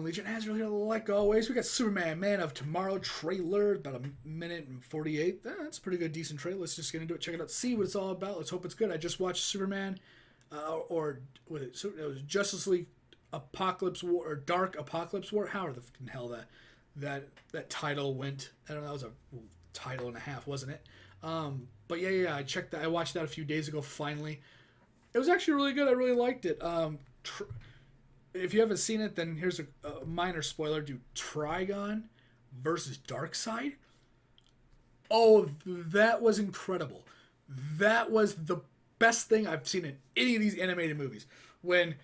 Legion has really like always. We got Superman Man of Tomorrow trailer, about a minute and 48. That's a pretty good, decent trailer. Let's just get into it, check it out, see what it's all about. Let's hope it's good. I just watched Superman, or it was Justice League Apocalypse War, or Dark Apocalypse War. How the fucking hell that title went? I don't know. That was a title and a half, wasn't it? But yeah, I checked that. I watched that a few days ago. Finally, it was actually really good. I really liked it. If you haven't seen it, then here's a minor spoiler. Dude, Trigon versus Darkseid. Oh, that was incredible. That was the best thing I've seen in any of these animated movies. When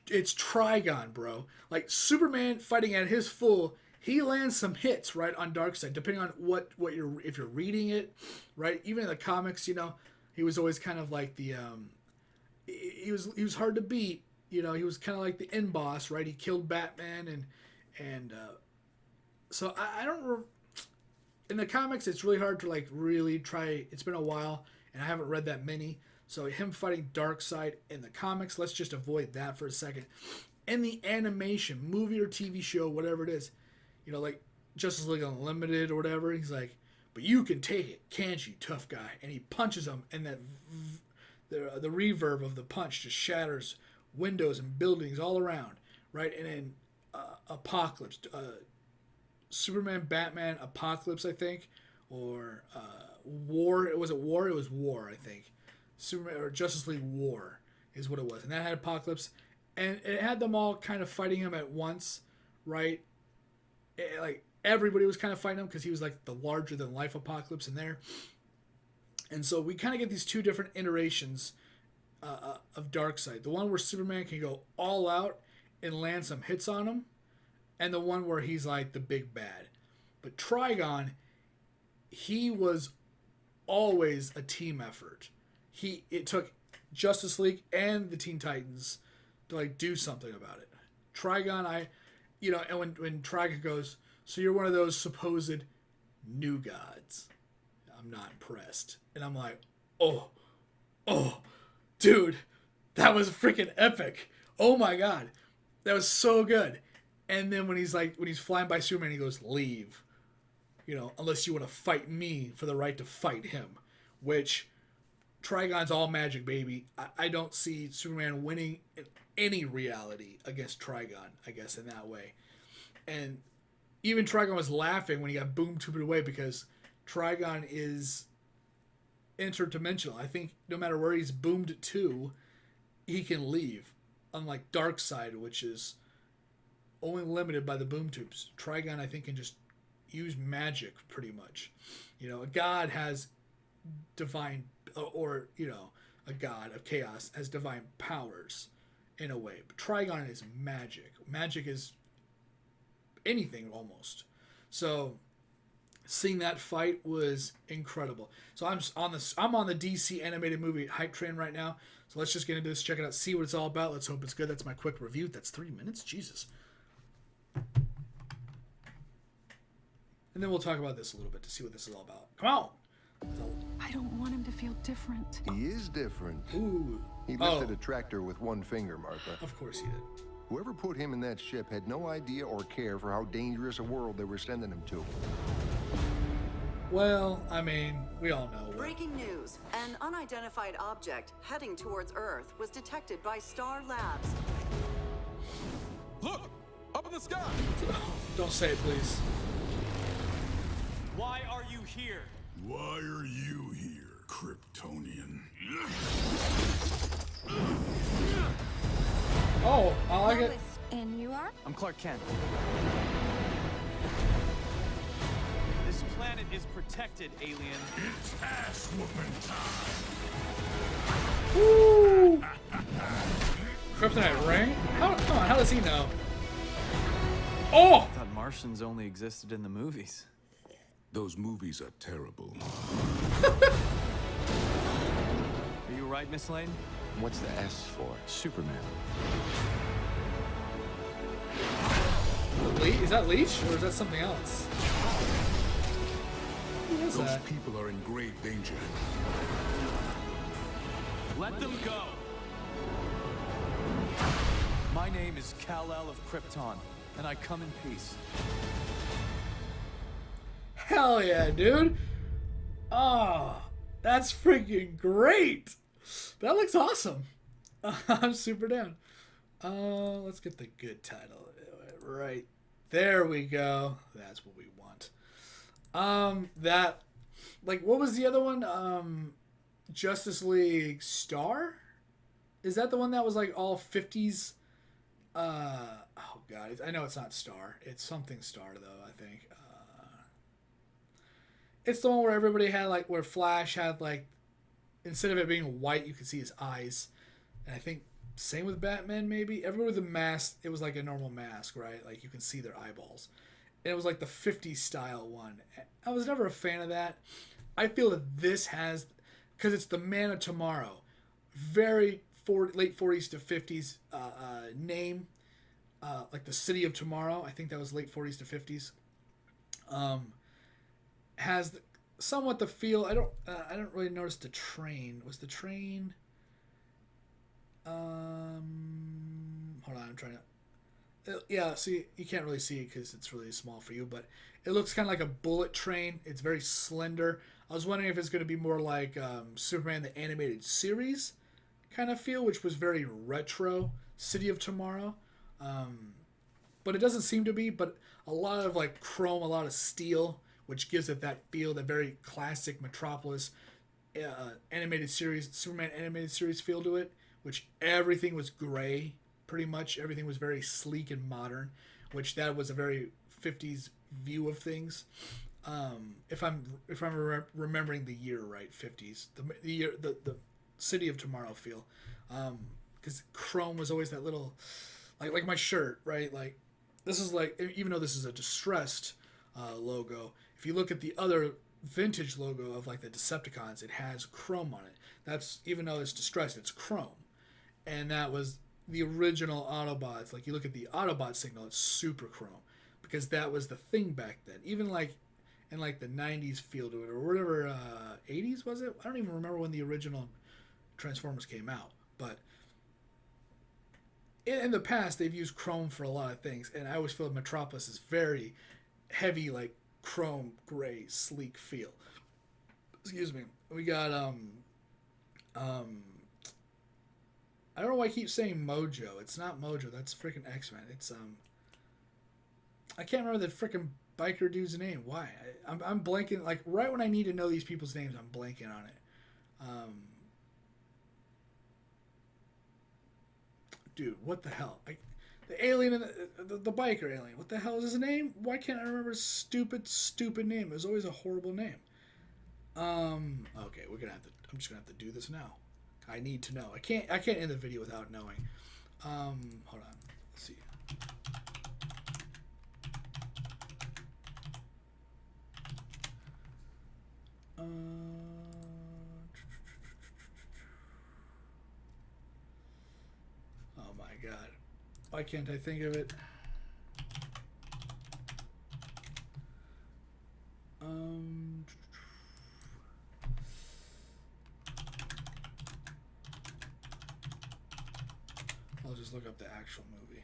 it's Trigon, bro. Like, Superman fighting at his full, he lands some hits, right, on Darkseid, depending on what if you're reading it, right? Even in the comics, you know, he was always kind of like the he was hard to beat. You know, he was kind of like the end boss, right? He killed Batman, and so I don't. In the comics, it's really hard to like really try. It's been a while, and I haven't read that many. So him fighting Darkseid in the comics, let's just avoid that for a second. In the animation, movie or TV show, whatever it is, you know, like Justice League Unlimited or whatever, he's like, "But you can take it, can't you, tough guy?" And he punches him, and that the reverb of the punch just shatters windows and buildings all around, right? And then Apocalypse, Superman, Batman, Apocalypse, I think, or War. Was it War? It was War, I think. Superman or Justice League War is what it was, and that had Apocalypse, and it had them all kind of fighting him at once, right? Like everybody was kind of fighting him because he was like the larger than life Apocalypse in there, and so we kind of get these two different iterations of Darkseid. The one where Superman can go all out and land some hits on him, and the one where he's like the big bad. But Trigon, he was always a team effort. It took Justice League and the Teen Titans to like do something about it. Trigon, and when Trigon goes, "So you're one of those supposed new gods. I'm not impressed." And I'm like, oh, dude, that was freaking epic. Oh my God. That was so good. And then when he's flying by Superman, he goes, "Leave. You know, unless you want to fight me for the right to fight him." Which, Trigon's all magic, baby. I don't see Superman winning in any reality against Trigon, I guess, in that way. And even Trigon was laughing when he got boom tubed away because Trigon is interdimensional. I think no matter where he's boomed to, he can leave. Unlike Darkseid, which is only limited by the boom tubes. Trigon, I think, can just use magic pretty much. You know, a god has divine, or, you know, a god of chaos has divine powers in a way. But Trigon is magic. Magic is anything almost. So seeing that fight was incredible. So I'm on the DC animated movie hype train right now. So let's just get into this, check it out, see what it's all about. Let's hope it's good. That's my quick review. That's 3 minutes. Jesus. And then we'll talk about this a little bit to see what this is all about. Come on. I don't want him to feel different. He is different. Ooh. He lifted a tractor with one finger, Martha. Of course he did. Whoever put him in that ship had no idea or care for how dangerous a world they were sending him to. Well, I mean, we all know. Breaking news. An unidentified object heading towards Earth was detected by Star Labs. Look! Up in the sky! Don't say it, please. Why are you here? Why are you here, Kryptonian? Oh, I like it. And you are? I'm Clark Kent. This planet is protected, alien. It's ass-whooping time! Woo! Kryptonite ring? Come on, how does he know? Oh! I thought Martians only existed in the movies. Those movies are terrible. Are you right, Miss Lane? What's the S for? Superman. Is that Leech, or is that something else? Who is Those that? people are in grave danger. Let them go. My name is Kal-El of Krypton. and I come in peace. Hell yeah, dude. Oh, that's freaking great. That looks awesome. I'm super down. Let's get the good title. Right. There we go. That's what we want. That, like, what was the other one? Justice League Star? Is that the one that was like all 50s? Oh god, I know it's not Star. It's something Star though, I think. It's the one where everybody had like, where Flash had like, instead of it being white, you could see his eyes. And I think same with Batman, maybe. Everyone with a mask, it was like a normal mask, right? Like you can see their eyeballs. And it was like the 50s style one. I was never a fan of that. I feel that this has, because it's the Man of Tomorrow, very late 40s to 50s name, like the City of Tomorrow. I think that was late 40s to 50s. Has somewhat the feel. I don't really notice the train. Was the train? Hold on, I'm trying to. Yeah, see, you can't really see it because it's really small for you, but it looks kind of like a bullet train. It's very slender. I was wondering if it's going to be more like Superman the Animated Series kind of feel, which was very retro, City of Tomorrow. But it doesn't seem to be, but a lot of like chrome, a lot of steel, which gives it that feel, that very classic Metropolis animated series, Superman animated series feel to it, which everything was gray, pretty much. Everything was very sleek and modern, which that was a very 50s view of things. If I'm remembering the year right, 50s, the year, the City of Tomorrow feel, because chrome was always that little, like my shirt, right? Like this is like, even though this is a distressed logo, if you look at the other vintage logo of like the Decepticons, it has chrome on it. That's, even though it's distressed, it's chrome. And that was the original Autobots. Like you look at the Autobot signal, it's super chrome, because that was the thing back then. Even like in like the 90s feel to it, or whatever, 80s was it? I don't even remember when the original Transformers came out, but in the past they've used chrome for a lot of things, and I always feel Metropolis is very heavy, like chrome, gray, sleek feel. Excuse me. We got I don't know why I keep saying Mojo. It's not Mojo. That's freaking X-Men. It's I can't remember the freaking biker dude's name. Why? I'm blanking. Like right when I need to know these people's names, I'm blanking on it. Dude, what the hell? The alien and the biker alien. What the hell is his name? Why can't I remember his stupid name? It was always a horrible name. Okay, we're gonna have to. I'm just gonna have to do this now. I need to know. I can't end the video without knowing. Hold on. Let's see. Oh my god. Why can't I think of it? I'll just look up the actual movie.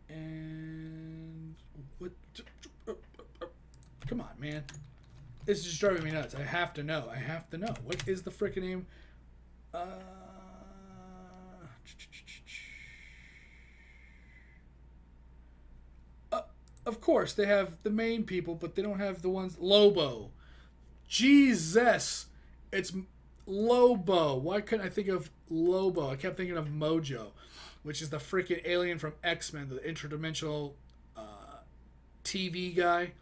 And what? Come on, man. This is just driving me nuts. I have to know. What is the frickin' name? Of course, they have the main people, but they don't have the ones. Lobo. Jesus. It's Lobo. Why couldn't I think of Lobo? I kept thinking of Mojo, which is the freaking alien from X-Men, the interdimensional TV guy.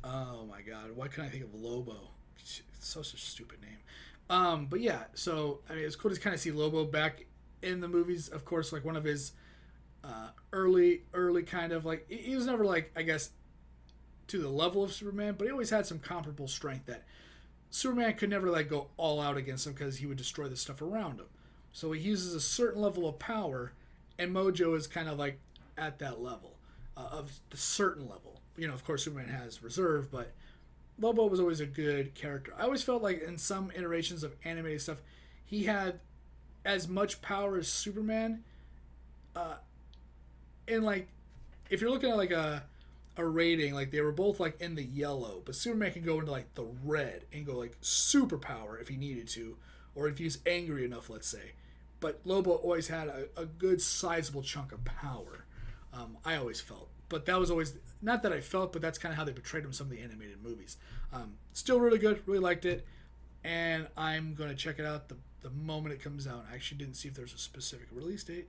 Oh my god, why couldn't I think of Lobo? It's such a stupid name. But yeah, so I mean, it's cool to kind of see Lobo back in the movies. Of course, like one of his early kind of like, he was never like, I guess, to the level of Superman, but he always had some comparable strength that Superman could never like go all out against him because he would destroy the stuff around him. So he uses a certain level of power, and Mojo is kind of like at that level of the certain level. You know, of course, Superman has reserve, but Lobo was always a good character. I always felt like in some iterations of animated stuff, he had as much power as Superman, and like, if you're looking at like a rating, like they were both like in the yellow, but Superman can go into like the red and go like superpower if he needed to, or if he's angry enough, let's say. But Lobo always had a good sizable chunk of power. I always felt, but that was always not that I felt, but that's kind of how they portrayed him in some of the animated movies. Still really good, really liked it, and I'm gonna check it out the moment it comes out. I actually didn't see if there's a specific release date.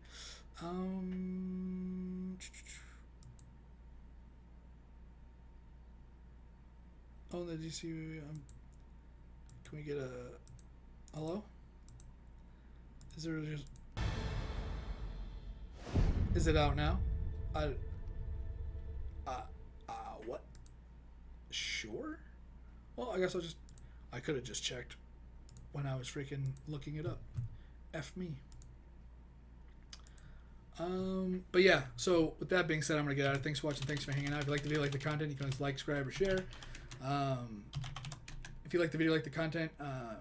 Oh, the DC. Can we get a hello? Is there just? Is it out now? What? Sure. Well, I guess I could have just checked when I was freaking looking it up. F me. But yeah. So with that being said, I'm gonna get out of it. Thanks for watching. Thanks for hanging out. If you like the video, like the content, you can always like, subscribe, or share. If you like the video, like the content, and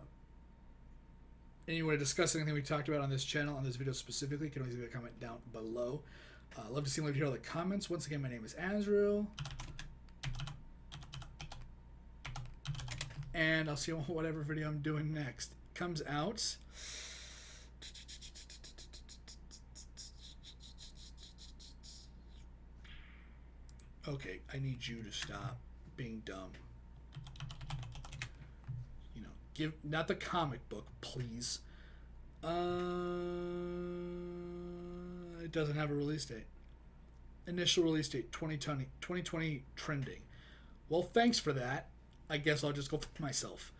you want to discuss anything we talked about on this channel, on this video specifically, you can always leave a comment down below. Love to see and love to hear all the comments. Once again, my name is Azrael. And I'll see you on whatever video I'm doing next comes out. Okay, I need you to stop being dumb. You know, give not the comic book, please. It doesn't have a release date. Initial release date 2020 trending. Well, thanks for that. I guess I'll just go fuck myself.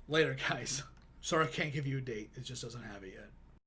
Later, guys. Sorry I can't give you a date. It just doesn't have it yet.